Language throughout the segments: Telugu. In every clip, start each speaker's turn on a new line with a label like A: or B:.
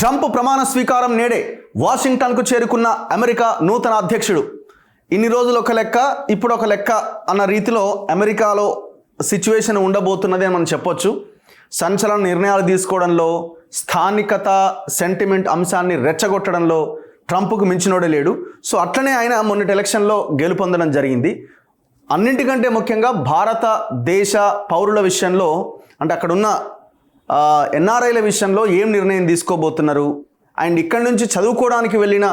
A: ట్రంప్ ప్రమాణ స్వీకారం నేడే వాషింగ్టన్కు చేరుకున్న అమెరికా నూతన అధ్యక్షుడు. ఇన్ని రోజులు ఒక లెక్క, ఇప్పుడు ఒక లెక్క అన్న రీతిలో అమెరికాలో సిచ్యువేషన్ ఉండబోతున్నది అని మనం చెప్పొచ్చు. సంచలన నిర్ణయాలు తీసుకోవడంలో, స్థానికత సెంటిమెంట్ అంశాన్ని రెచ్చగొట్టడంలో ట్రంప్కు మించినోడే లేడు. సో అట్లనే ఆయన మొన్నటి ఎలక్షన్లో గెలుపొందడం జరిగింది. అన్నింటికంటే ముఖ్యంగా భారతదేశ పౌరుల విషయంలో, అంటే అక్కడున్న ఎన్ఆర్ఐల విషయంలో ఏం నిర్ణయం తీసుకోబోతున్నారు, అండ్ ఇక్కడి నుంచి చదువుకోవడానికి వెళ్ళిన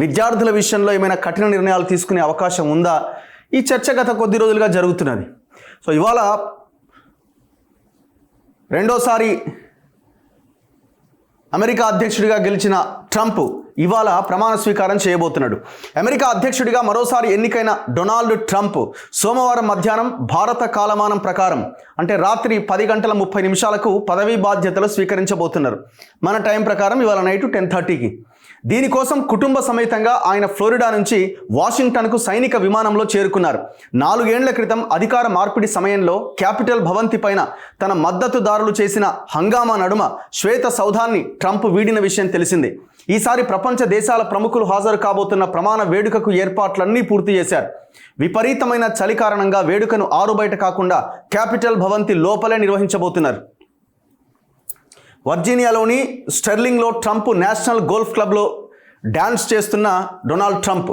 A: విద్యార్థుల విషయంలో ఏమైనా కఠిన నిర్ణయాలు తీసుకునే అవకాశం ఉందా, ఈ చర్చ గత కొద్ది రోజులుగా జరుగుతున్నది. సో ఇవాళ రెండోసారి అమెరికా అధ్యక్షుడిగా గెలిచిన ట్రంప్ ఇవాళ ప్రమాణ స్వీకారం చేయబోతున్నాడు. అమెరికా అధ్యక్షుడిగా మరోసారి ఎన్నికైన డొనాల్డ్ ట్రంప్ సోమవారం మధ్యాహ్నం భారత కాలమానం ప్రకారం, అంటే రాత్రి 10:30 పదవీ బాధ్యతలు స్వీకరించబోతున్నారు. మన టైం ప్రకారం ఇవాళ నైట్ 10:30కి. దీనికోసం కుటుంబ సమేతంగా ఆయన ఫ్లోరిడా నుంచి వాషింగ్టన్కు సైనిక విమానంలో చేరుకున్నారు. 4 ఏళ్ల క్రితం అధికార మార్పిడి సమయంలో క్యాపిటల్ భవంతి పైన తన మద్దతుదారులు చేసిన హంగామా నడుమ శ్వేత సౌధాన్ని ట్రంప్ వీడిన విషయం తెలిసిందే. ఈసారి ప్రపంచ దేశాల ప్రముఖులు హాజరు కాబోతున్న ప్రమాణ వేడుకకు ఏర్పాట్లన్నీ పూర్తి చేశారు. విపరీతమైన చలి కారణంగా వేడుకను ఆరుబయట కాకుండా క్యాపిటల్ భవంతి లోపలే నిర్వహించబోతున్నారు. వర్జీనియాలోని స్టెర్లింగ్లో ట్రంప్ నేషనల్ గోల్ఫ్ క్లబ్లో డ్యాన్స్ చేస్తున్న డొనాల్డ్ ట్రంప్.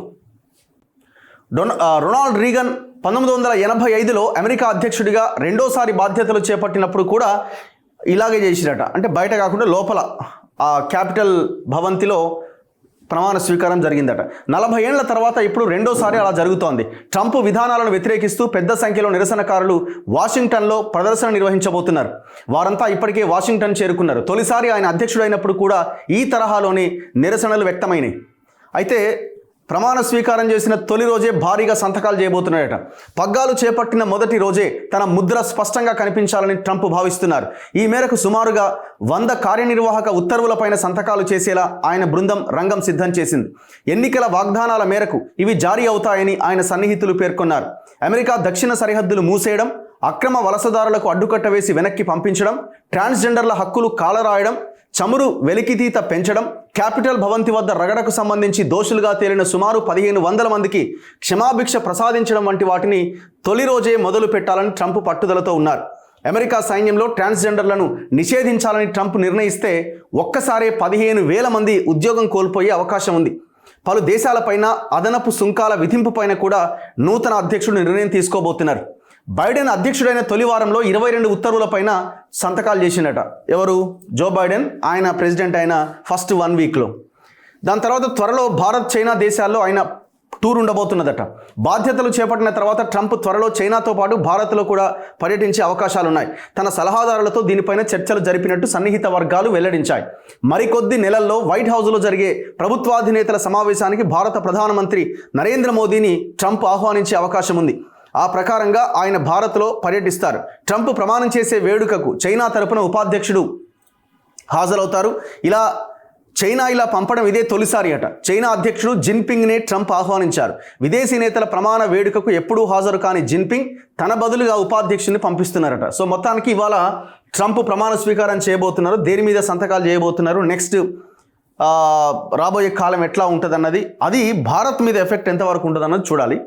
A: రొనాల్డ్ రీగన్ 1985లో అమెరికా అధ్యక్షుడిగా రెండోసారి బాధ్యతలు చేపట్టినప్పుడు కూడా ఇలాగే చేసిరట. అంటే బయట కాకుండా లోపల ఆ క్యాపిటల్ భవంతిలో ప్రమాణ స్వీకారం జరిగిందట. 40 ఏళ్ల తర్వాత ఇప్పుడు రెండోసారి అలా జరుగుతోంది. ట్రంప్ విధానాలను వ్యతిరేకిస్తూ పెద్ద సంఖ్యలో నిరసనకారులు వాషింగ్టన్లో ప్రదర్శన నిర్వహించబోతున్నారు. వారంతా ఇప్పటికే వాషింగ్టన్ చేరుకున్నారు. తొలిసారి ఆయన అధ్యక్షుడైనప్పుడు కూడా ఈ తరహాలోని నిరసనలు వ్యక్తమైనాయి. అయితే ప్రమాణ స్వీకారం చేసిన తొలి రోజే భారీగా సంతకాలు చేయబోతున్నాడట. పగ్గాలు చేపట్టిన మొదటి రోజే తన ముద్ర స్పష్టంగా కనిపించాలని ట్రంప్ భావిస్తున్నారు. ఈ మేరకు సుమారుగా 100 కార్యనిర్వాహక ఉత్తర్వులపైన సంతకాలు చేసేలా ఆయన బృందం రంగం సిద్ధం చేసింది. ఎన్నికల వాగ్దానాల మేరకు ఇవి జారీ అవుతాయని ఆయన సన్నిహితులు పేర్కొన్నారు. అమెరికా దక్షిణ సరిహద్దులు మూసేయడం, అక్రమ వలసదారులకు అడ్డుకట్ట వేసి వెనక్కి పంపించడం, ట్రాన్స్జెండర్ల హక్కులు కాలరాయడం, చమురు వెలికితీత పెంచడం, క్యాపిటల్ భవంతి వద్ద రగడకు సంబంధించి దోషులుగా తేలిన సుమారు 1500 మందికి క్షమాభిక్ష ప్రసాదించడం వంటి వాటిని తొలి రోజే మొదలు పెట్టాలని ట్రంప్ పట్టుదలతో ఉన్నారు. అమెరికా సైన్యంలో ట్రాన్స్జెండర్లను నిషేధించాలని ట్రంప్ నిర్ణయిస్తే ఒక్కసారే 15,000 మంది ఉద్యోగం కోల్పోయే అవకాశం ఉంది. పలు దేశాలపైన అదనపు సుంకాల విధింపుపైన కూడా నూతన అధ్యక్షుడు నిర్ణయం తీసుకోబోతున్నారు. బైడెన్ అధ్యక్షుడైన తొలి వారంలో 22 ఉత్తర్వులపైన సంతకాలు చేసినట. ఎవరు? Joe Biden. ఆయన ప్రెసిడెంట్ అయిన ఫస్ట్ 1 వీక్లో. దాని తర్వాత త్వరలో భారత్, చైనా దేశాల్లో ఆయన టూర్ ఉండబోతున్నదట. బాధ్యతలు చేపట్టిన తర్వాత ట్రంప్ త్వరలో చైనాతో పాటు భారత్లో కూడా పర్యటించే అవకాశాలున్నాయి. తన సలహాదారులతో దీనిపైన చర్చలు జరిపినట్టు సన్నిహిత వర్గాలు వెల్లడించాయి. మరికొద్ది నెలల్లో వైట్ హౌస్లో జరిగే ప్రభుత్వాధినేతల సమావేశానికి భారత ప్రధానమంత్రి నరేంద్ర మోదీని ట్రంప్ ఆహ్వానించే అవకాశం ఉంది. ఆ ప్రకారంగా ఆయన భారత్లో పర్యటిస్తారు. ట్రంప్ ప్రమాణం చేసే వేడుకకు చైనా తరపున ఉపాధ్యక్షుడు హాజరవుతారు. చైనా ఇలా పంపడం ఇదే తొలిసారి అట. చైనా అధ్యక్షుడు జిన్పింగ్నే ట్రంప్ ఆహ్వానించారు. విదేశీ నేతల ప్రమాణ వేడుకకు ఎప్పుడూ హాజరు కాని జిన్పింగ్ తన బదులుగా ఉపాధ్యక్షుడిని పంపిస్తున్నారట. సో మొత్తానికి ఇవాళ ట్రంప్ ప్రమాణ స్వీకారం చేయబోతున్నారు. దేని మీద సంతకాలు చేయబోతున్నారు, నెక్స్ట్ రాబోయే కాలం ఎట్లా ఉంటుంది అన్నది, అది భారత్ మీద ఎఫెక్ట్ ఎంతవరకు ఉంటుంది అన్నది చూడాలి.